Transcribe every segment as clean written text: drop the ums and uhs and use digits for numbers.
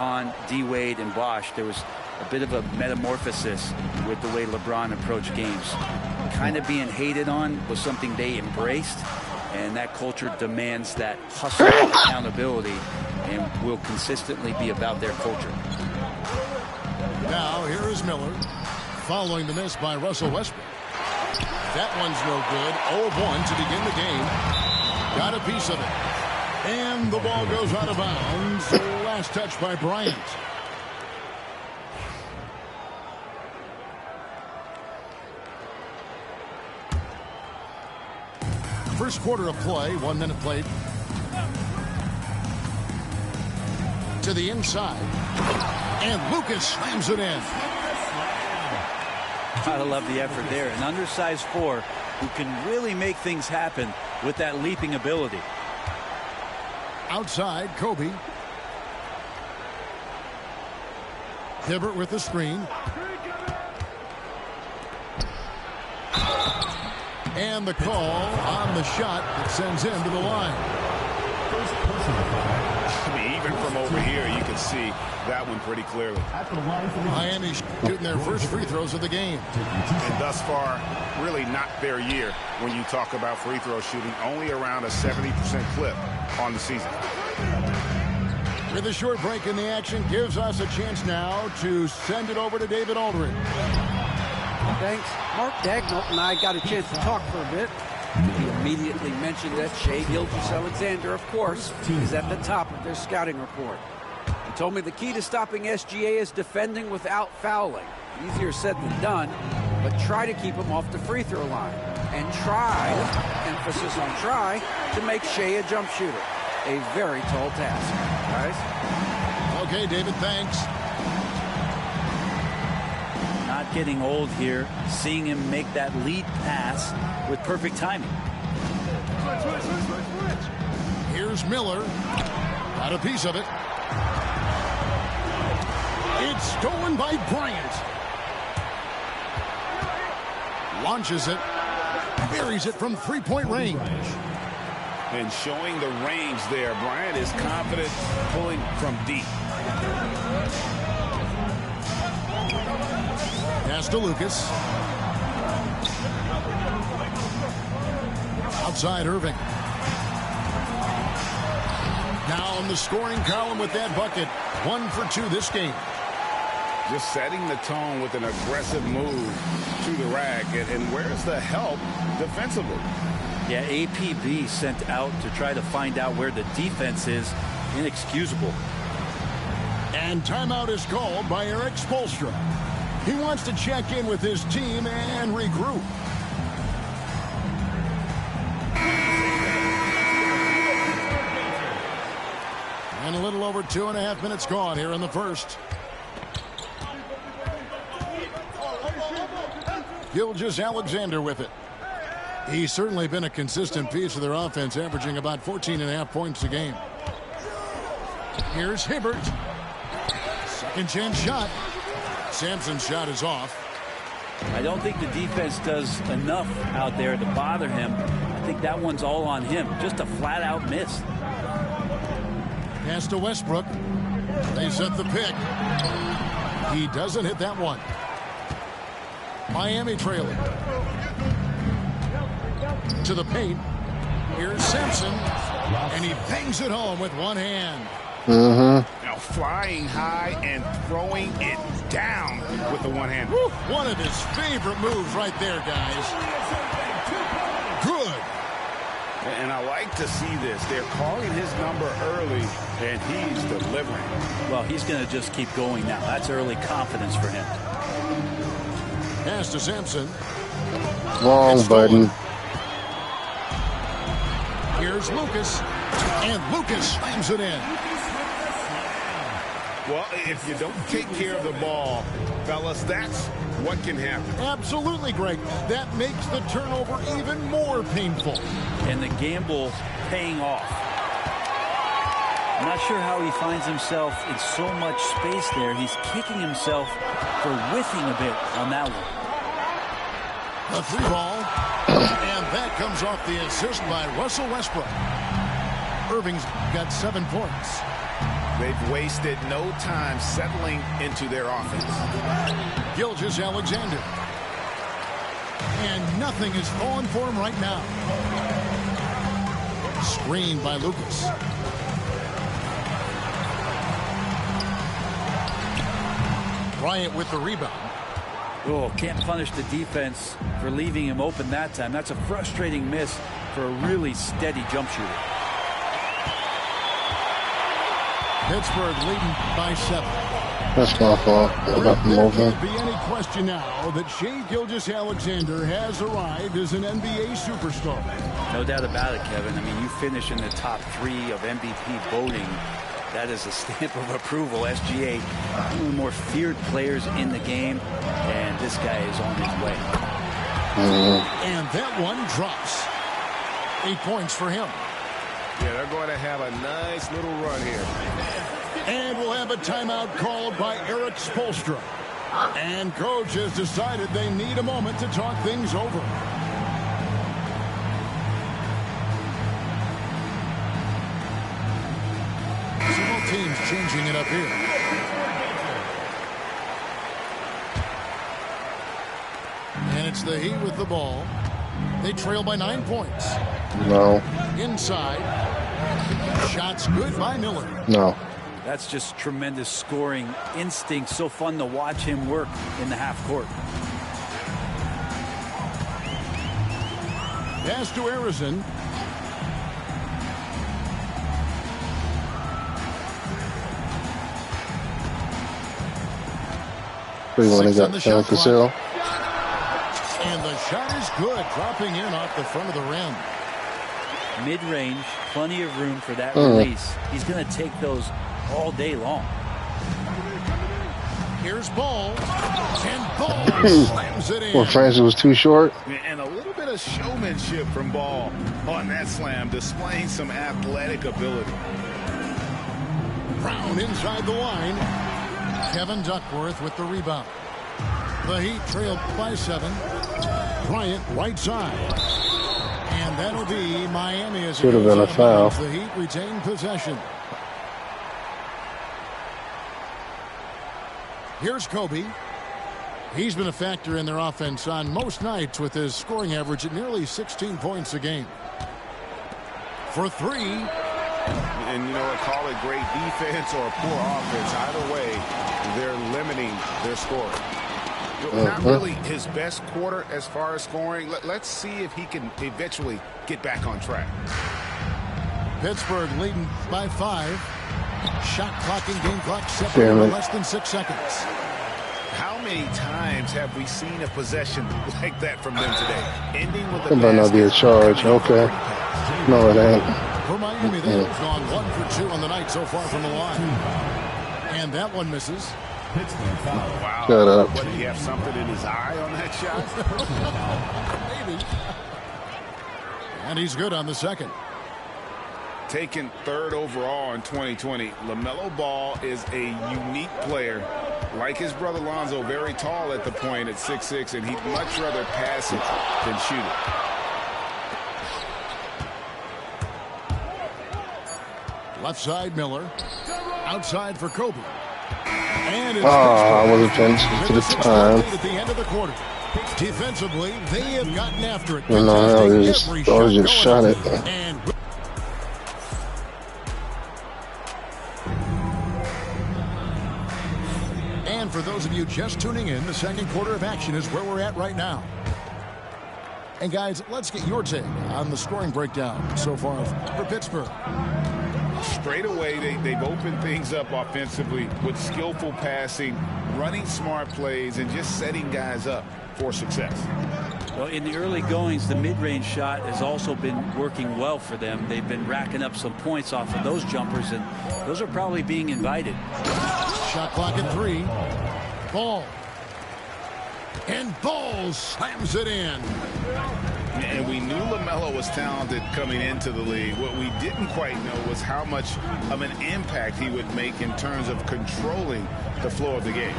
on D-Wade and Bosh, there was a bit of a metamorphosis with the way LeBron approached games. Kind of being hated on was something they embraced, and that culture demands that hustle and accountability and will consistently be about their culture. Now here is Miller following the miss by Russell Westbrook. That one's no good. 0-1 to begin the game. Got a piece of it. And the ball goes out of bounds. Last touch by Bryant. First quarter of play, 1 minute played. To the inside. And Lucas slams it in. Gotta love the effort there. An undersized four who can really make things happen with that leaping ability. Outside, Kobe. Hibbert with the screen. And the call on the shot that sends him to the line. I mean, even from over here, you can see that one pretty clearly. Miami shooting their first free throws of the game. And thus far, really not their year when you talk about free throw shooting. Only around a 70% clip on the season. With a short break in the action, gives us a chance now to send it over to David Aldridge. Thanks. Mark Dagnall and I got a chance to talk for a bit. He immediately mentioned that Shai Gilgeous-Alexander, of course, is at the top of their scouting report. He told me the key to stopping SGA is defending without fouling. Easier said than done, but try to keep him off the free throw line. And try, emphasis on try, to make Shai a jump shooter. A very tall task, guys. Okay, David, thanks. Not getting old here, seeing him make that lead pass with perfect timing. Here's Miller. Got a piece of it. It's stolen by Bryant. Launches it. Buries it from three-point range. And showing the range there, Bryant is confident pulling from deep. Pass to Lucas. Outside Irving. Now in the scoring column with that bucket. 1 for 2 this game. Just setting the tone with an aggressive move to the rack. And where's the help defensively? Yeah, APB sent out to try to find out where the defense is. Inexcusable. And timeout is called by Eric Spoelstra. He wants to check in with his team and regroup. And a little over 2.5 minutes gone here in the first. Gilgeous-Alexander with it. He's certainly been a consistent piece of their offense, averaging about 14.5 points a game. Here's Hibbert. Second chance shot. Sampson's shot is off. I don't think the defense does enough out there to bother him. I think that one's all on him. Just a flat-out miss. Pass to Westbrook. They set the pick. He doesn't hit that one. Miami trailing. To the paint. Here's Sampson. And he bangs it home with one hand. Now flying high and throwing it down with the one hand. Woo, one of his favorite moves right there, guys. Good. And I like to see this. They're calling his number early, and he's delivering. Well, he's going to just keep going now. That's early confidence for him. Pass to Sampson. Wrong button. Here's Lucas. And Lucas slams it in. Well, if you don't take care of the ball, fellas, that's what can happen. Absolutely, Greg. That makes the turnover even more painful. And the gamble paying off. I'm not sure how he finds himself in so much space there. He's kicking himself for whiffing a bit on that one. A free ball. And that comes off the assist by Russell Westbrook. Irving's got 7 points. They've wasted no time settling into their offense. Gilgeous-Alexander. And nothing is falling for him right now. Screened by Lucas. Bryant with the rebound. Oh, can't punish the defense for leaving him open that time. That's a frustrating miss for a really steady jump shooter. Pittsburgh leading by 7. That's my fault. About the There movement. can't be any question now that Shai Gilgeous-Alexander has arrived as an NBA superstar. No doubt about it, Kevin. I mean, you finish in the top 3 of MVP voting. That is a stamp of approval. SGA, one of the more feared players in the game, and this guy is on his way. And that one drops. 8 points for him. Yeah, they're going to have a nice little run here. And we'll have a timeout called by Eric Spoelstra. And coach has decided they need a moment to talk things over. Several teams changing it up here. And it's the Heat with the ball. They trail by 9 points. No. Inside. Shots good by Miller. No. That's just tremendous scoring instinct. So fun to watch him work in the half court. Pass to Arizon. Cleveland got Phil Cassell. And the shot is good, dropping in off the front of the rim. Mid-range, plenty of room for that release. He's going to take those all day long. Here's Ball. And Ball slams it in. Well, Francis was too short. And a little bit of showmanship from Ball on that slam, displaying some athletic ability. Brown inside the line. Kevin Duckworth with the rebound. The Heat trailed by 7. Bryant right side. And that'll be Miami as Should have been a foul. The Heat retain possession. Here's Kobe. He's been a factor in their offense on most nights with his scoring average at nearly 16 points a game. For 3. And you know what, call it great defense or poor offense. Either way, they're limiting their scoring. Not really his best quarter as far as scoring. Let's see if he can eventually get back on track. Pittsburgh leading by 5. Shot clock and game clock separated less than 6 seconds. How many times have we seen a possession like that from them today? Ending with a It better not be a charge. Okay. No, it ain't. For Miami, they've gone 1 for 2 on the night so far from the line. And that one misses. Wow. Shut up. What, did he have something in his eye on that shot? Maybe. And he's good on the second. Taken 3rd overall in 2020, LaMelo Ball is a unique player. Like his brother Lonzo, very tall at the point at 6'6", and he'd much rather pass it than shoot it. Left side, Miller. Outside for Kobe. And it's I wasn't paying attention to the time. at the end of the quarter. Defensively, they have gotten after it. No, they just shot it. And for those of you just tuning in, the second quarter of action is where we're at right now. And guys, let's get your take on the scoring breakdown so far for Pittsburgh. Straight away, they've opened things up offensively with skillful passing, running smart plays, and just setting guys up for success. Well, in the early goings, the mid-range shot has also been working well for them. They've been racking up some points off of those jumpers, and those are probably being invited. Shot clock at 3. Ball. And Ball slams it in. And we knew LaMelo was talented coming into the league. What we didn't quite know was how much of an impact he would make in terms of controlling the flow of the game.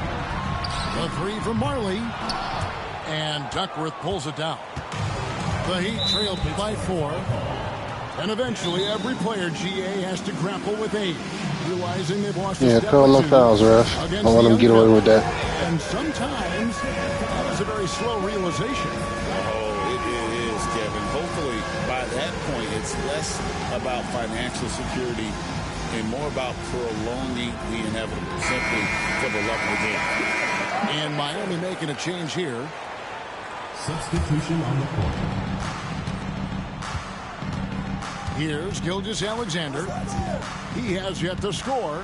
The 3 from Marley. And Duckworth pulls it down. The Heat trailed by 4. And eventually, every player, GA, has to grapple with age, realizing they've lost a Yeah, step call or no two fouls, ref. against I'll let the him get away with that. And sometimes, that is a very slow realization. Oh, it is, Kevin. Hopefully, by that point, it's less about financial security and more about prolonging the inevitable, simply for the love of the game. And Miami making a change here. Substitution on the court. Here's Gilgeous-Alexander. He has yet to score.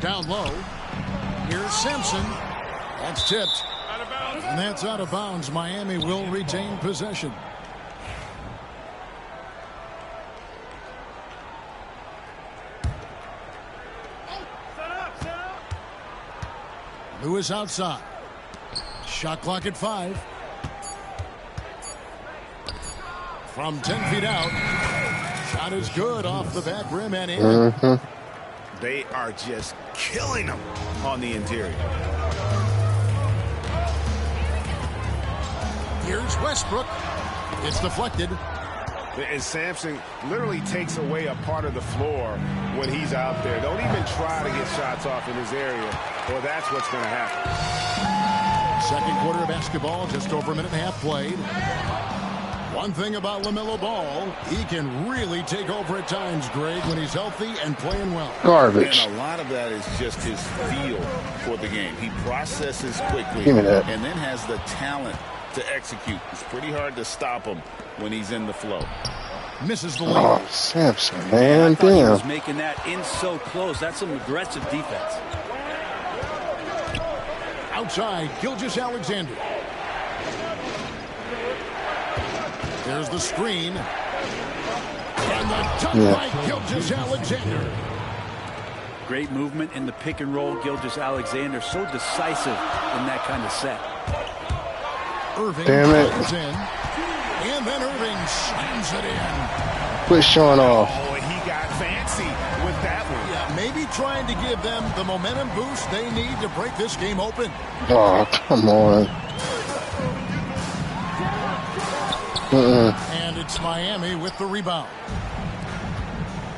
Down low. Here's Sampson. That's tipped. And that's out of bounds. Miami will retain possession. Lewis outside. Shot clock at 5. From 10 feet out. Shot is good off the back rim and in. They are just killing them on the interior. Here's Westbrook. It's deflected. And Sampson literally takes away a part of the floor when he's out there. Don't even try to get shots off in his area, or that's what's going to happen. Second quarter of basketball, just over a minute and a half played. One thing about LaMelo Ball, he can really take over at times, Greg, when he's healthy and playing well. Garbage. And a lot of that is just his feel for the game. He processes quickly Give me that. and then has the talent to execute. It's pretty hard to stop him when he's in the flow. Misses the lead. Oh, Sampson, man, I thought he damn. was making that in so close. That's some aggressive defense. Outside, Gilgeous-Alexander. There's the screen. And the dunk by Gilgeous-Alexander. Great movement in the pick and roll. Gilgeous-Alexander so decisive in that kind of set. Irving Damn it. fires in. And then Irving slams it in. Quit showing off. Oh, and he got fancy with that one. Yeah, maybe trying to give them the momentum boost they need to break this game open. Oh, come on. And it's Miami with the rebound.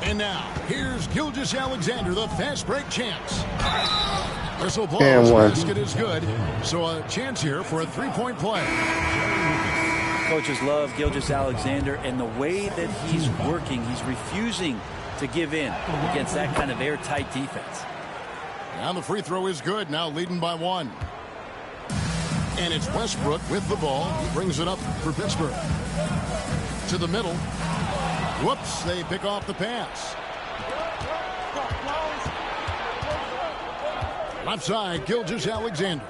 And now, here's Gilgeous-Alexander, the fast break chance. Whistle blows, And one. basket is good. So a chance here for a three-point play. Coaches love Gilgeous-Alexander and the way that he's working. He's refusing to give in against that kind of airtight defense. Now the free throw is good, now leading by 1. And it's Westbrook with the ball. He brings it up for Pittsburgh. To the middle. Whoops, they pick off the pass. Left side, Gilgeous-Alexander.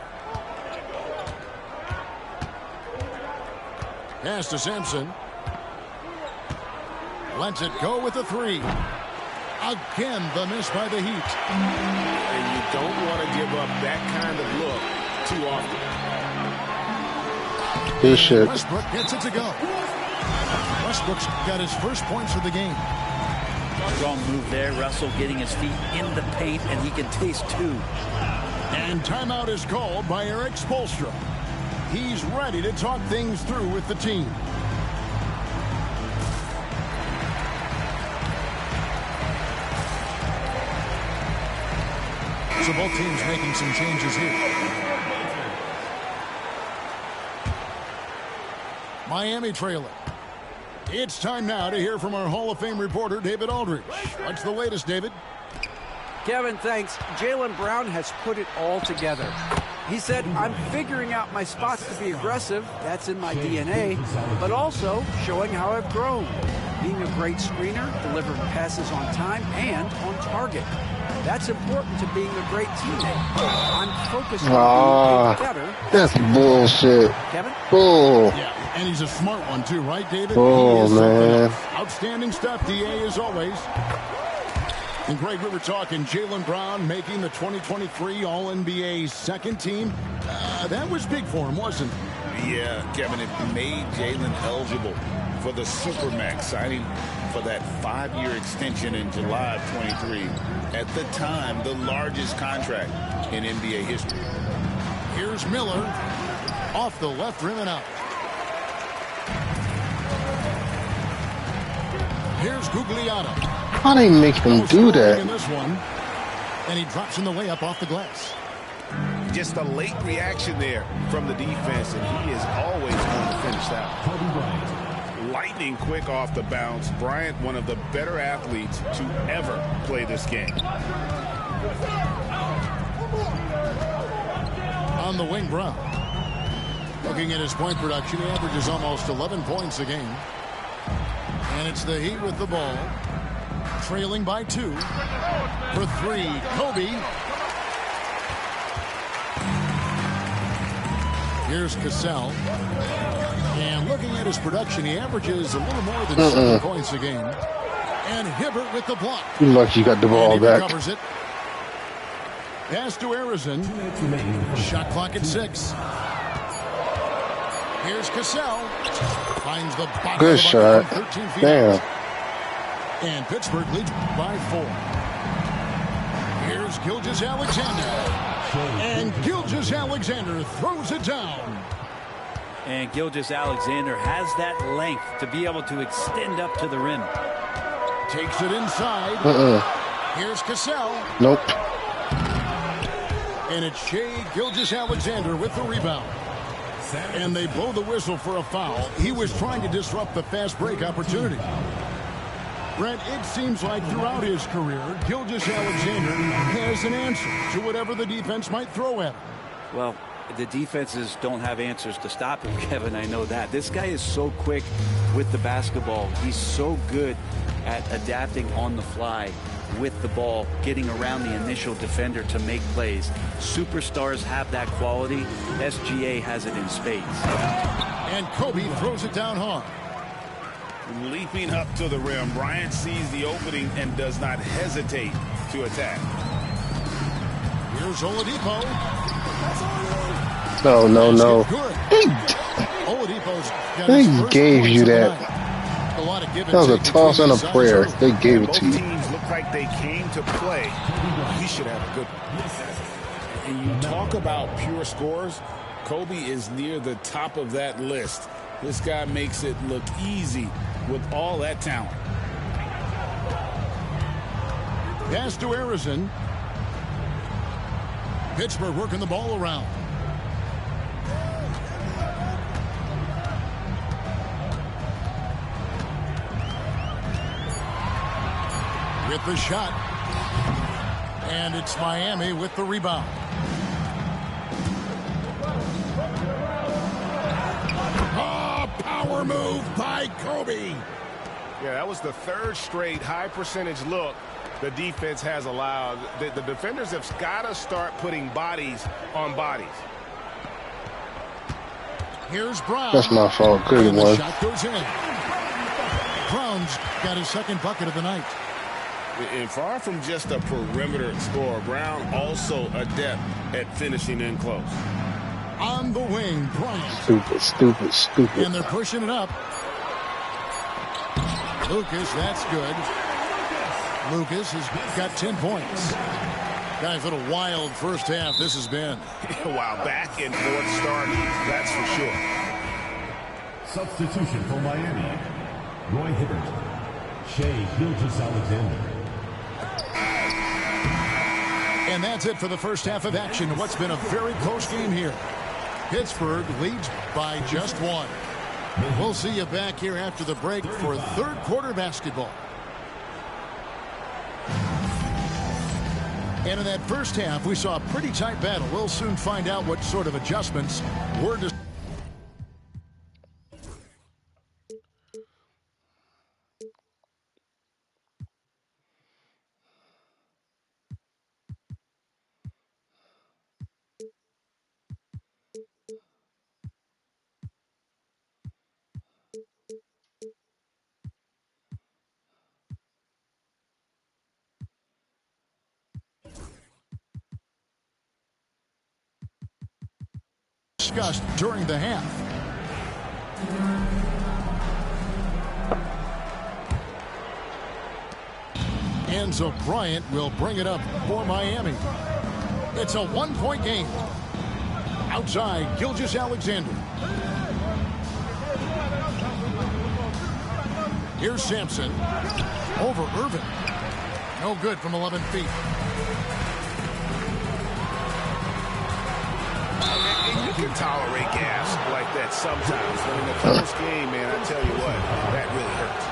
Pass to Sampson. Lets it go with the 3. Again, the miss by the Heat. And you don't want to give up that kind of look too often. Good shit. Westbrook gets it to go. Westbrook's got his first points of the game. Strong move there. Russell getting his feet in the paint, and he can taste 2. And timeout is called by Eric Spoelstra. He's ready to talk things through with the team. So both teams making some changes here. Miami trailing. It's time now to hear from our Hall of Fame reporter, David Aldridge. What's the latest, David? Kevin, thanks. Jaylen Brown has put it all together. He said, I'm figuring out my spots to be aggressive. That's in my DNA. But also showing how I've grown. Being a great screener, delivering passes on time and on target. That's important to being a great teammate. I'm focused on being better. That's bullshit. Kevin? Bull. Yeah, and he's a smart one too, right, David? Oh, He is something man. else. Outstanding stuff, DA, as always. And Greg, we were talking Jaylen Brown making the 2023 All-NBA second team. That was big for him, wasn't it? Yeah, Kevin, it made Jaylen eligible for the Supermax, signing for that 5-year extension in July of 23. At the time, the largest contract in NBA history. Here's Miller off the left rim and out. Here's Gugliotta. How they make him do In that? this one, and he drops in the way up off the glass. Just a late reaction there from the defense, and he is always going to finish that. Kobe Bryant. Lightning quick off the bounce. Bryant, one of the better athletes to ever play this game. On the wing, Brown. Looking at his point production, he averages almost 11 points a game. And it's the Heat with the ball. Trailing by 2. For 3, Kobe. Here's Cassell. And looking at his production, he averages a little more than 7 points a game. And Hibbert with the block. You lucky you got the ball And he back. recovers it. Pass to Arizon. 2 minutes remaining in the first Shot clock at 6. Here's Cassell. Finds the bottom Good of the bucket shot. from 13 feet Damn. out. And Pittsburgh leads by 4. Here's Gilgeous-Alexander. And Gilgeous-Alexander throws it down. And Gilgeous-Alexander has that length to be able to extend up to the rim. Takes it inside. Here's Cassell. Nope. And it's Shai Gilgeous-Alexander with the rebound. And they blow the whistle for a foul. He was trying to disrupt the fast break opportunity. Brent, it seems like throughout his career, Gilgeous-Alexander has an answer to whatever the defense might throw at him. Well, the defenses don't have answers to stop him, Kevin. I know that. This guy is so quick with the basketball. He's so good at adapting on the fly with the ball, getting around the initial defender to make plays. Superstars have that quality. SGA has it in spades. And Kobe throws it down hard. Leaping up to the rim, Bryant sees the opening and does not hesitate to attack. Here's Oladipo. No, no, no. Good. Oladipo's got They his first gave points you of the that. night. A lot of give and That was a take toss between and a these prayer. sides. They gave it Both to you. teams look like they came to play. He should have a good one. And you talk about pure scores, Kobe is near the top of that list. This guy makes it look easy with all that talent. Pass to Arizon. Pittsburgh working the ball around. With the shot. And it's Miami with the rebound. Oh, power move by Kobe. Yeah, that was the third straight high percentage look the defense has allowed. The defenders have got to start putting bodies on bodies. Here's Brown. That's my fault. Good And the one. shot goes in. Brown's got his second bucket of the night. And far from just a perimeter scorer, Brown also adept at finishing in close. On the wing, Bryant. Stupid, stupid, stupid. And they're pushing it up. Lucas, that's good. Lucas has got 10 points. Guys, what a wild first half this has been. Wow, back and forth start, that's for sure. Substitution for Miami. Roy Hibbert. Shai Gilgeous-Alexander. And that's it for the first half of action. What's been a very close game here. Pittsburgh leads by just 1. We'll see you back here after the break for third quarter basketball. And in that first half, we saw a pretty tight battle. We'll soon find out what sort of adjustments were discussed during the half. Enzo Bryant will bring it up for Miami. It's a one-point game. Outside, Gilgeous-Alexander. Here's Sampson. Over Irvin. No good from 11 feet. You can tolerate gas like that sometimes. But in a close game, man, I tell you what, that really hurts.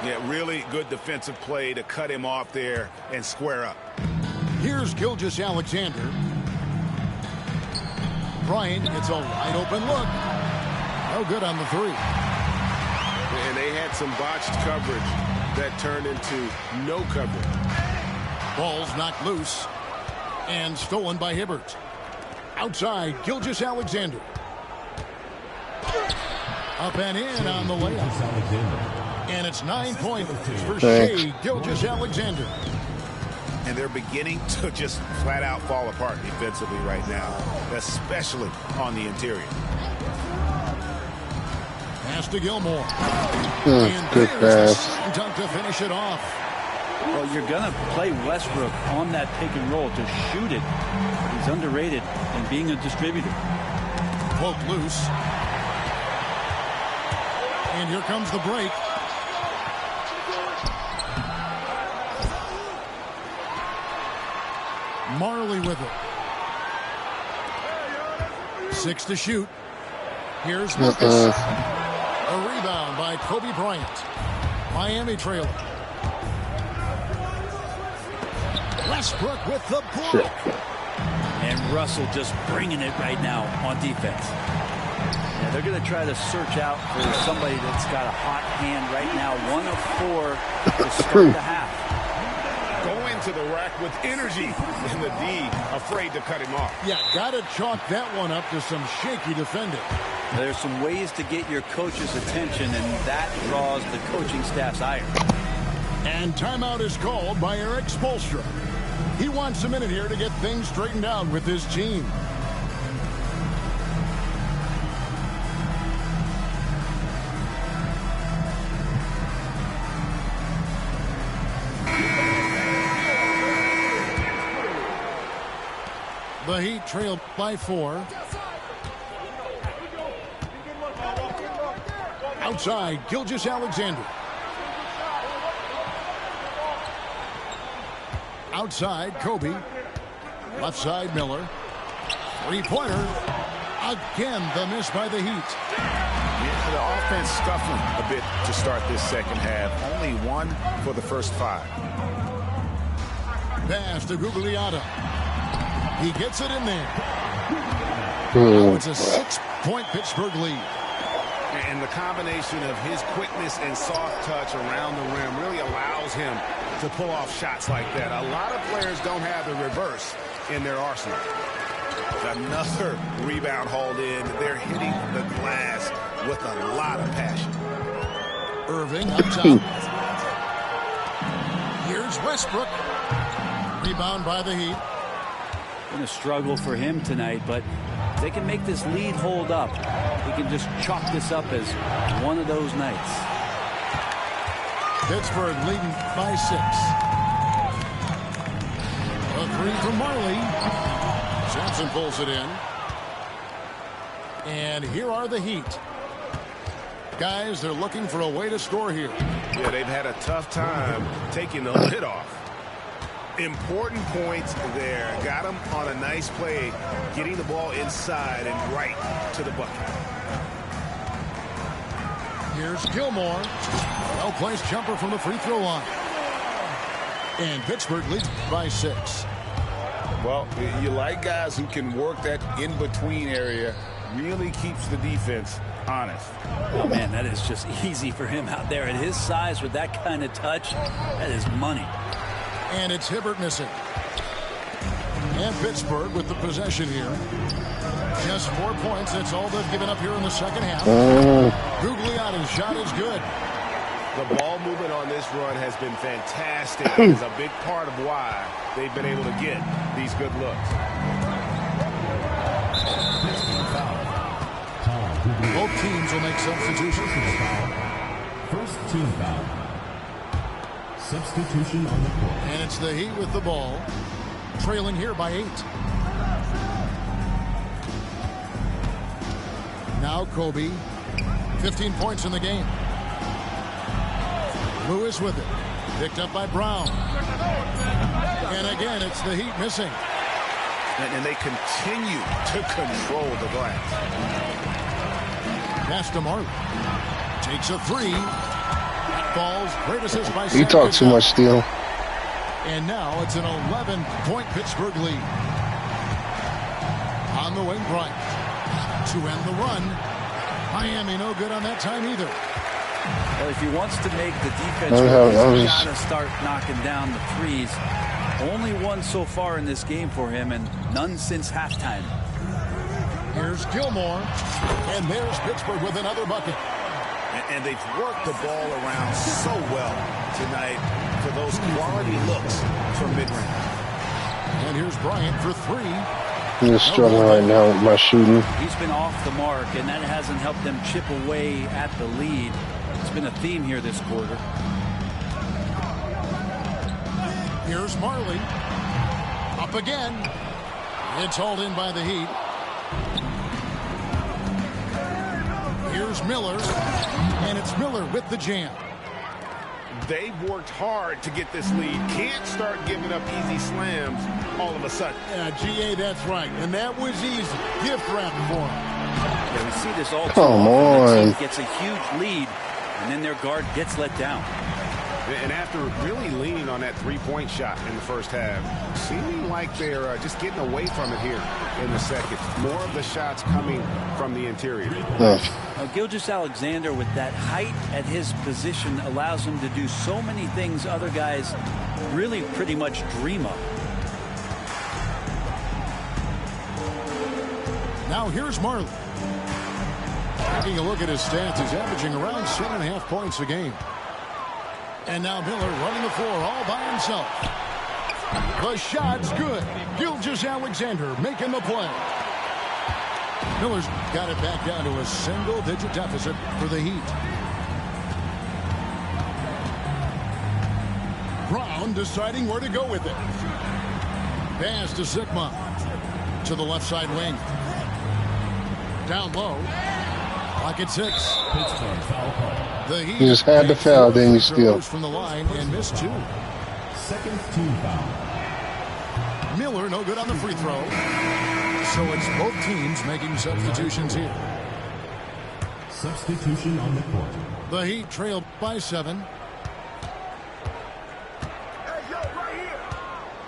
Yeah, really good defensive play to cut him off there and square up. Here's Gilgeous-Alexander. Bryant gets a wide open look. No good on the three. And they had some botched coverage that turned into no coverage. Ball's knocked loose and stolen by Hibbert. Outside, Gilgeous-Alexander. Up and in on the layup. And it's 9 points for Shai Gilgeous-Alexander. And they're beginning to just flat out fall apart defensively right now, especially on the interior. Pass to Gilmore. And good pass. Dunk to finish it off. Well, you're going to play Westbrook on that pick and roll to shoot it. He's underrated in being a distributor. Poke loose. And here comes the break. Marley with it. 6 to shoot. Here's Lucas. A rebound by Kobe Bryant. Miami trailing. Westbrook with the block. And Russell just bringing it right now on defense. Yeah, they're going to try to search out for somebody that's got a hot hand right now. 1 of 4 to start the half. Go into the rack with energy, and the D afraid to cut him off. Yeah, got to chalk that one up to some shaky defending. There's some ways to get your coach's attention, and that draws the coaching staff's ire. And timeout is called by Eric Spoelstra. He wants a minute here to get things straightened out with his team. The Heat trailed by 4. Outside, Gilgeous-Alexander. Outside, Kobe. Left side, Miller. Three-pointer. Again, the miss by the Heat. Yeah, the offense scuffling a bit to start this second half. Only 1 for the first 5. Pass to Gugliotta. He gets it in there. Now it's a 6-point Pittsburgh lead. And the combination of his quickness and soft touch around the rim really allows him to pull off shots like that. A lot of players don't have the reverse in their arsenal. Another rebound hauled in. They're hitting the glass with a lot of passion. Irving up top. Here's Westbrook. Rebound by the Heat. Going to struggle for him tonight, but if they can make this lead hold up, he can just chalk this up as one of those nights. Pittsburgh leading by 6. A 3 from Marley. Sampson pulls it in. And here are the Heat. Guys, they're looking for a way to score here. Yeah, they've had a tough time taking the lid off. Important points there. Got him on a nice play, getting the ball inside and right to the bucket. Here's Gilmore. Well-placed jumper from the free throw line. And Pittsburgh leads by 6. Well, you like guys who can work that in-between area. Really keeps the defense honest. Oh, man, that is just easy for him out there. At his size with that kind of touch, that is money. And it's Hibbert missing. And Pittsburgh with the possession here. Just 4 points. That's all they've given up here in the second half. Gugliotta's shot is good. The ball movement on this run has been fantastic. It's a big part of why they've been able to get these good looks. Both teams will make substitutions. First team foul. Substitution on the court. And it's the Heat with the ball. Trailing here by 8. Now Kobe. 15 points in the game. Lewis with it. Picked up by Brown. And again, it's the Heat missing. And they continue to control the glass. Pass to Marley. Takes a three. Falls. Great assist by You talk too much, Steele. And now it's an 11-point Pittsburgh lead. On the wing, Bryant. To end the run. Miami no good on that time either. Well, if he wants to make the defense, he's got to start knocking down the threes. Only one so far in this game for him, and none since halftime. Here's Gilmore, and there's Pittsburgh with another bucket. And they've worked the ball around so well tonight for those quality looks from mid-range. And here's Bryant for three. I'm just struggling right now with my shooting. He's been off the mark, and that hasn't helped them chip away at the lead. It's been a theme here this quarter. Here's Marley. Up again. It's hauled in by the Heat. Here's Miller. And it's Miller with the jam. They've worked hard to get this lead. Can't start giving up easy slams all of a sudden. Yeah, GA, that's right. And that was easy. Gift wrapping for him. Yeah, we see this all too Come often. on. The team gets a huge lead, and then their guard gets let down. And after really leaning on that three-point shot in the first half, seeming like they're just getting away from it here in the second. More of the shots coming from the interior. Ugh. Now, Gilgeous-Alexander, with that height at his position, allows him to do so many things other guys really pretty much dream of. Now here's Marley. Taking a look at his stats, he's averaging around 7.5 points a game. And now Miller running the floor all by himself. The shot's good. Gilgeous-Alexander making the play. Miller's got it back down to a single-digit deficit for the Heat. Brown deciding where to go with it. Pass to Sigma. To the left side wing. Down low. Clock at 6. The Heat You just had the foul, then you steal. from the line and missed 2. Second team foul. Miller no good on the free throw. So it's both teams making substitutions here. Substitution on the court. The Heat trail by 7.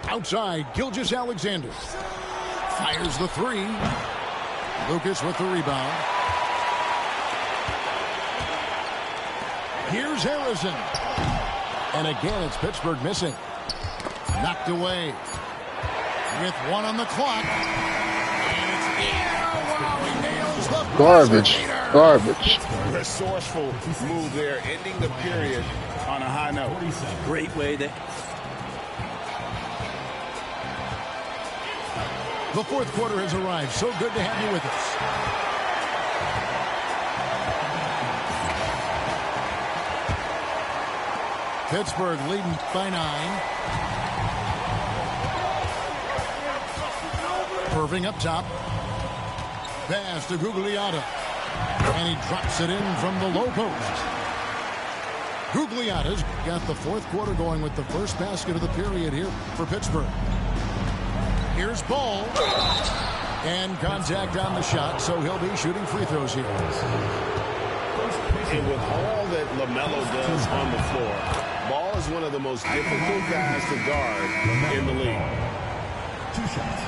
Outside, Gilgeous-Alexander fires the 3. Lucas with the rebound. Here's Harrison. And again, it's Pittsburgh missing. Knocked away. With 1 on the clock. And it's he nails the Garbage. buzzer. Garbage. Resourceful move there, ending the period on a high note. Great way to... The fourth quarter has arrived. So good to have you with us. Pittsburgh leading by 9. Irving up top. Pass to Gugliotta. And he drops it in from the low post. Gugliotta's got the fourth quarter going with the first basket of the period here for Pittsburgh. Here's Ball. And contact on the shot, so he'll be shooting free throws here. And with all that LaMelo does on the floor, Ball is one of the most difficult guys to guard in the league. 2 shots.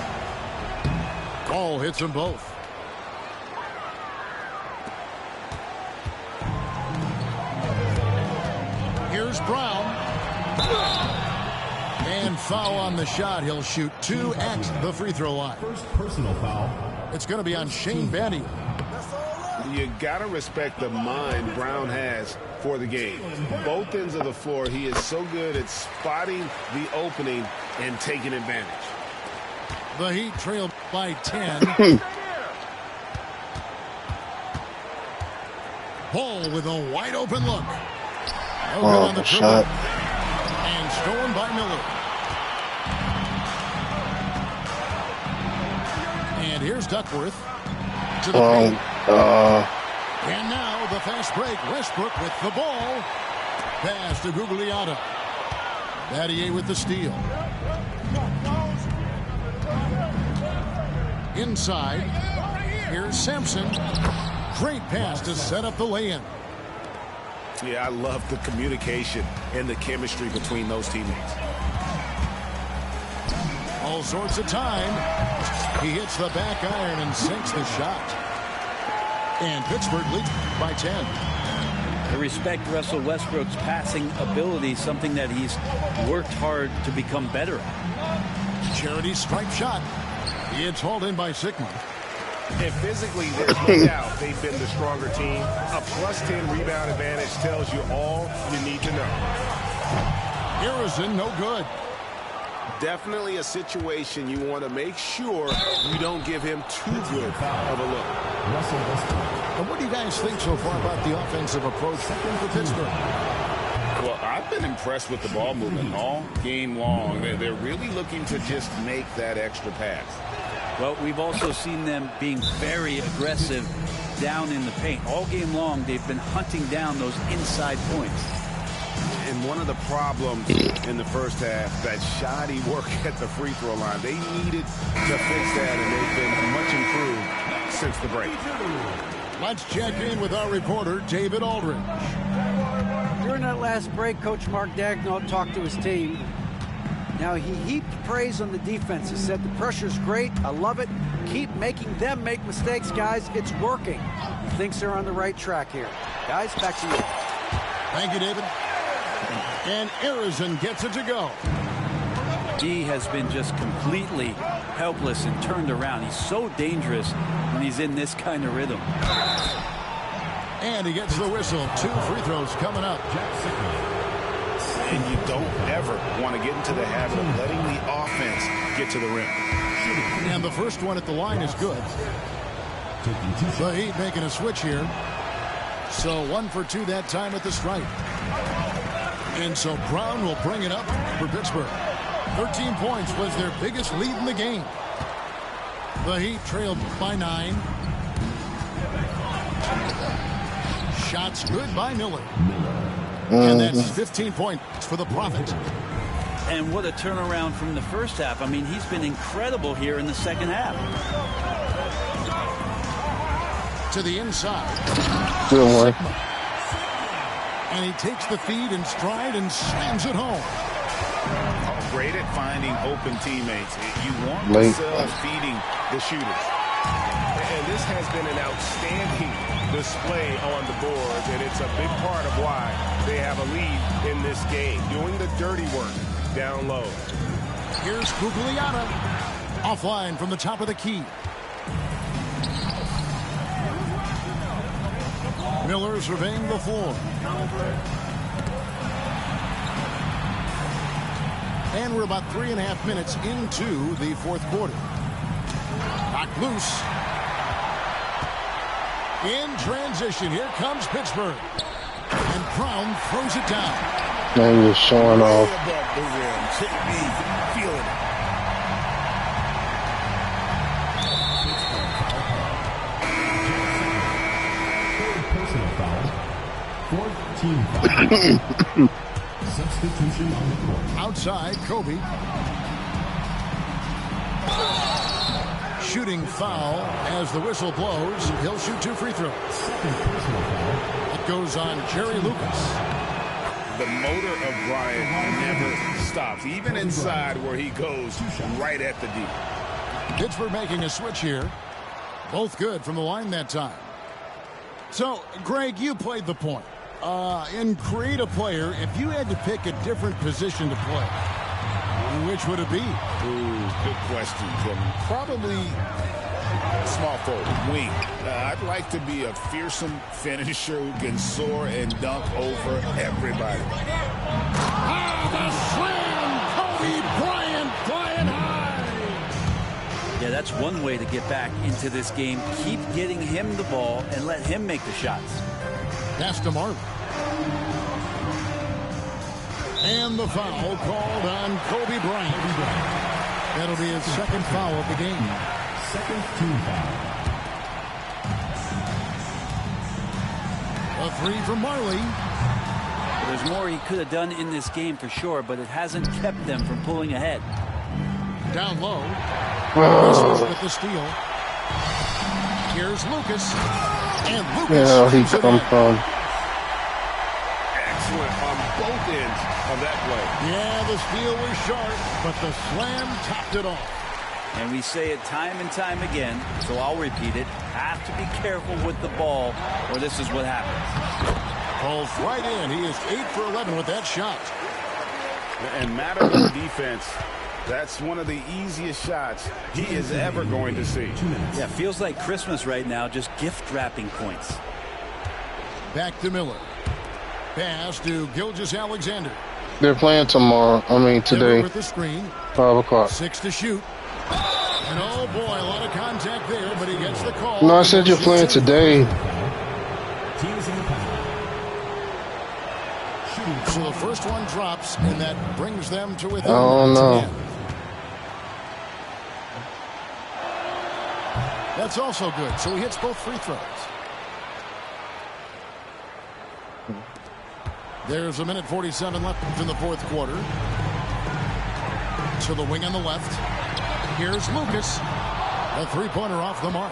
Ball hits them both. Here's Brown. And foul on the shot. He'll shoot 2 at the free throw line. First personal foul. It's going to be on Shane Battier. You got to respect the mind Brown has for the game. Both ends of the floor, he is so good at spotting the opening and taking advantage. The Heat trail by 10. Ball with a wide open look. No good on the shot. And stolen by Miller. And here's Duckworth to the paint. And now the fast break. Westbrook with the ball. pass to Gugliotta. Battier with the steal. Inside. Here's Sampson. Great pass to set up the lay-in. Yeah, I love the communication and the chemistry between those teammates. All sorts of time. He hits the back iron and sinks the shot. And Pittsburgh leads by 10. I respect Russell Westbrook's passing ability, something that he's worked hard to become better at. Charity stripe shot. It's hauled in by Sigma. And physically, there's no doubt they've been the stronger team. A +10 rebound advantage tells you all you need to know. Harrison, no good. Definitely a situation you want to make sure you don't give him too good of a look. Russell Westbrook. And what do you guys think so far about the offensive approach for Pittsburgh? Well, I've been impressed with the ball movement all game long. They're really looking to just make that extra pass. Well, we've also seen them being very aggressive down in the paint. All game long, they've been hunting down those inside points. And one of the problems in the first half, that shoddy work at the free throw line. They needed to fix that, and they've been much improved since the break. Let's check in with our reporter, David Aldridge. During that last break, Coach Mark Daigneault talked to his team. Now, he heaped praise on the defense. He said, the pressure's great. I love it. Keep making them make mistakes, guys. It's working. He thinks they're on the right track here. Guys, back to you. Thank you, David. And Harrison gets it to go. He has been just completely helpless and turned around. He's so dangerous when he's in this kind of rhythm. And he gets the whistle. 2 free throws coming up. And you don't ever want to get into the habit of letting the offense get to the rim. And the first one at the line is good. The Heat making a switch here. So 1 for 2 that time at the stripe. And so Brown will bring it up for Pittsburgh. 13 points was their biggest lead in the game. The Heat trailed by 9. Shots good by Miller. And that's 15 points for the Prophet. And what a turnaround from the first half. I mean, he's been incredible here in the second half. To the inside. Good one. And he takes the feed in stride and slams it home. Great at finding open teammates. You want Late. yourself feeding the shooters. And this has been an outstanding display on the boards, and it's a big part of why they have a lead in this game, doing the dirty work down low. Here's Gugliotta. Offline from the top of the key. Miller surveying the floor. And we're about 3.5 minutes into the fourth quarter. Knocked loose. In transition, here comes Pittsburgh. And Brown throws it down. Man, you're showing off. Above the rim. Couldn't be feeling it. Personal foul. Fourth team foul. Substitution on the court. Outside, Kobe. Shooting foul as the whistle blows. He'll shoot 2 free throws. Second personal foul. It goes on Jerry Lucas. The motor of Bryant never stops, even inside where he goes right at the D. Pittsburgh making a switch here. Both good from the line that time. So, Greg, you played the point. In create a player, if you had to pick a different position to play, which would it be? Ooh, good question, Kevin. Probably small forward, wing. I'd like to be a fearsome finisher who can soar and dunk over everybody. The slam! Kobe Bryant flying high! Yeah, that's one way to get back into this game. Keep getting him the ball and let him make the shots. Pass to Marley. And the foul called on Kobe Bryant. That'll be his second foul of the game. Second team foul. A 3 from Marley. There's more he could have done in this game for sure, but it hasn't kept them from pulling ahead. Down low. Christmas with the steal. Here's Lucas. And Lucas. Yeah, he come from. Excellent on both ends of that play. Yeah, the steal was sharp, but the slam topped it off. And we say it time and time again, so I'll repeat it. Have to be careful with the ball, or this is what happens. Pulls right in. He is 8 for 11 with that shot. And Matter's defense, that's one of the easiest shots he is ever going to see. Yeah, feels like Christmas right now, just gift wrapping points. Back to Miller. Pass to Gilgeous-Alexander. They're playing tomorrow. I mean, today. With the screen. 5 o'clock. 6 to shoot. And oh boy, a lot of contact there, but he gets the call. No, I said you're playing today. Teams in the pack. So the first one drops, and that brings them to within. Oh, no. That's also good. So he hits both free throws. There's a minute 47 left in the fourth quarter. To the wing on the left. Here's Lucas. A three-pointer off the mark.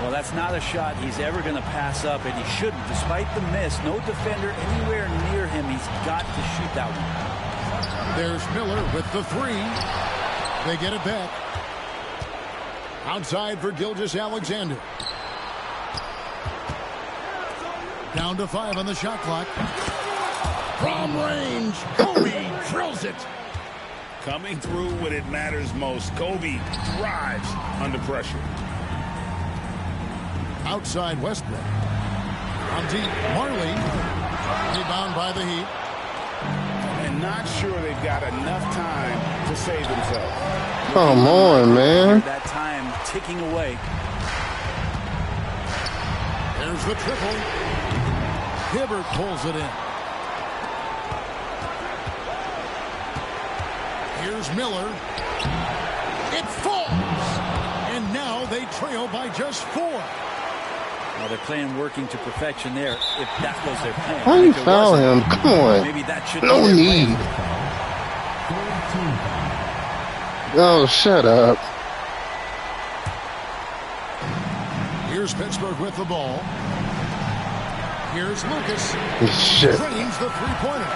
Well, that's not a shot he's ever going to pass up, and he shouldn't. Despite the miss, no defender anywhere near him. He's got to shoot that one. There's Miller with the three. They get it back. Outside for Gilgeous-Alexander. Down to 5 on the shot clock. From range, Kobe drills it. Coming through when it matters most. Kobe thrives under pressure. Outside Westbrook. On deep, Marley. Rebound by the Heat. And not sure they've got enough time to save themselves. Come on, man. That time ticking away. There's the triple. Hibbert pulls it in. Here's Miller. It falls. And now they trail by just 4. Well, they're playing working to perfection there, if that was their plan. Why you foul him? Come on. Maybe that should No be need. Oh, shut up. Here's Pittsburgh with the ball. Here's Lucas. Shit. Drains the three-pointer.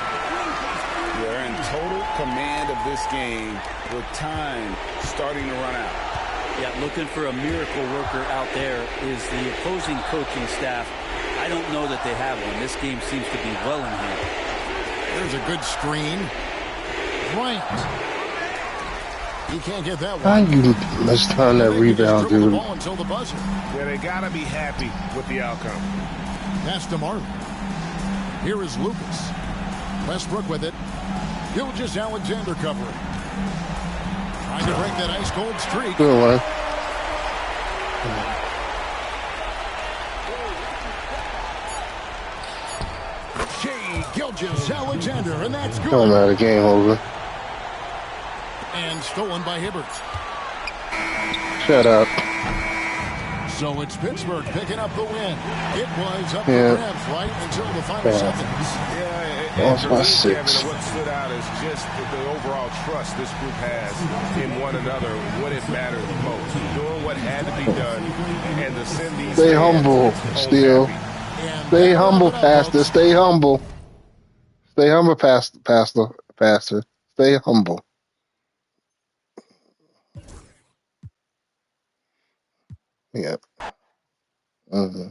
They're in total command of this game with time starting to run out. Yeah, looking for a miracle worker out there is the opposing coaching staff. I don't know that they have one. This game seems to be well in hand. There's a good screen. Bryant. He can't get that How one. you missed on that rebound, dude? The ball until the buzzer. Yeah, they got to be happy with the outcome. Pass to Marley. Here is Lucas. Westbrook with it. Gilgeous-Alexander covering. Trying to break that ice-cold streak. Good one. Shea Gilgeous-Alexander, and that's good. Don't matter, game over. And stolen by Hibbert. Shut up. So it's Pittsburgh picking up the win. It was up Yeah. for grabs right until the final Yeah. seconds. Lost by For me, 6. Kevin, what stood out is just the overall trust this group has in one another when it mattered most. Doing what had to be done, and to send these Stay fans humble, home still. happy. And Stay that humble, wrapped it up, Pastor. Stay humble. Stay humble, Pastor. Stay humble. Yeah. Mm-hmm.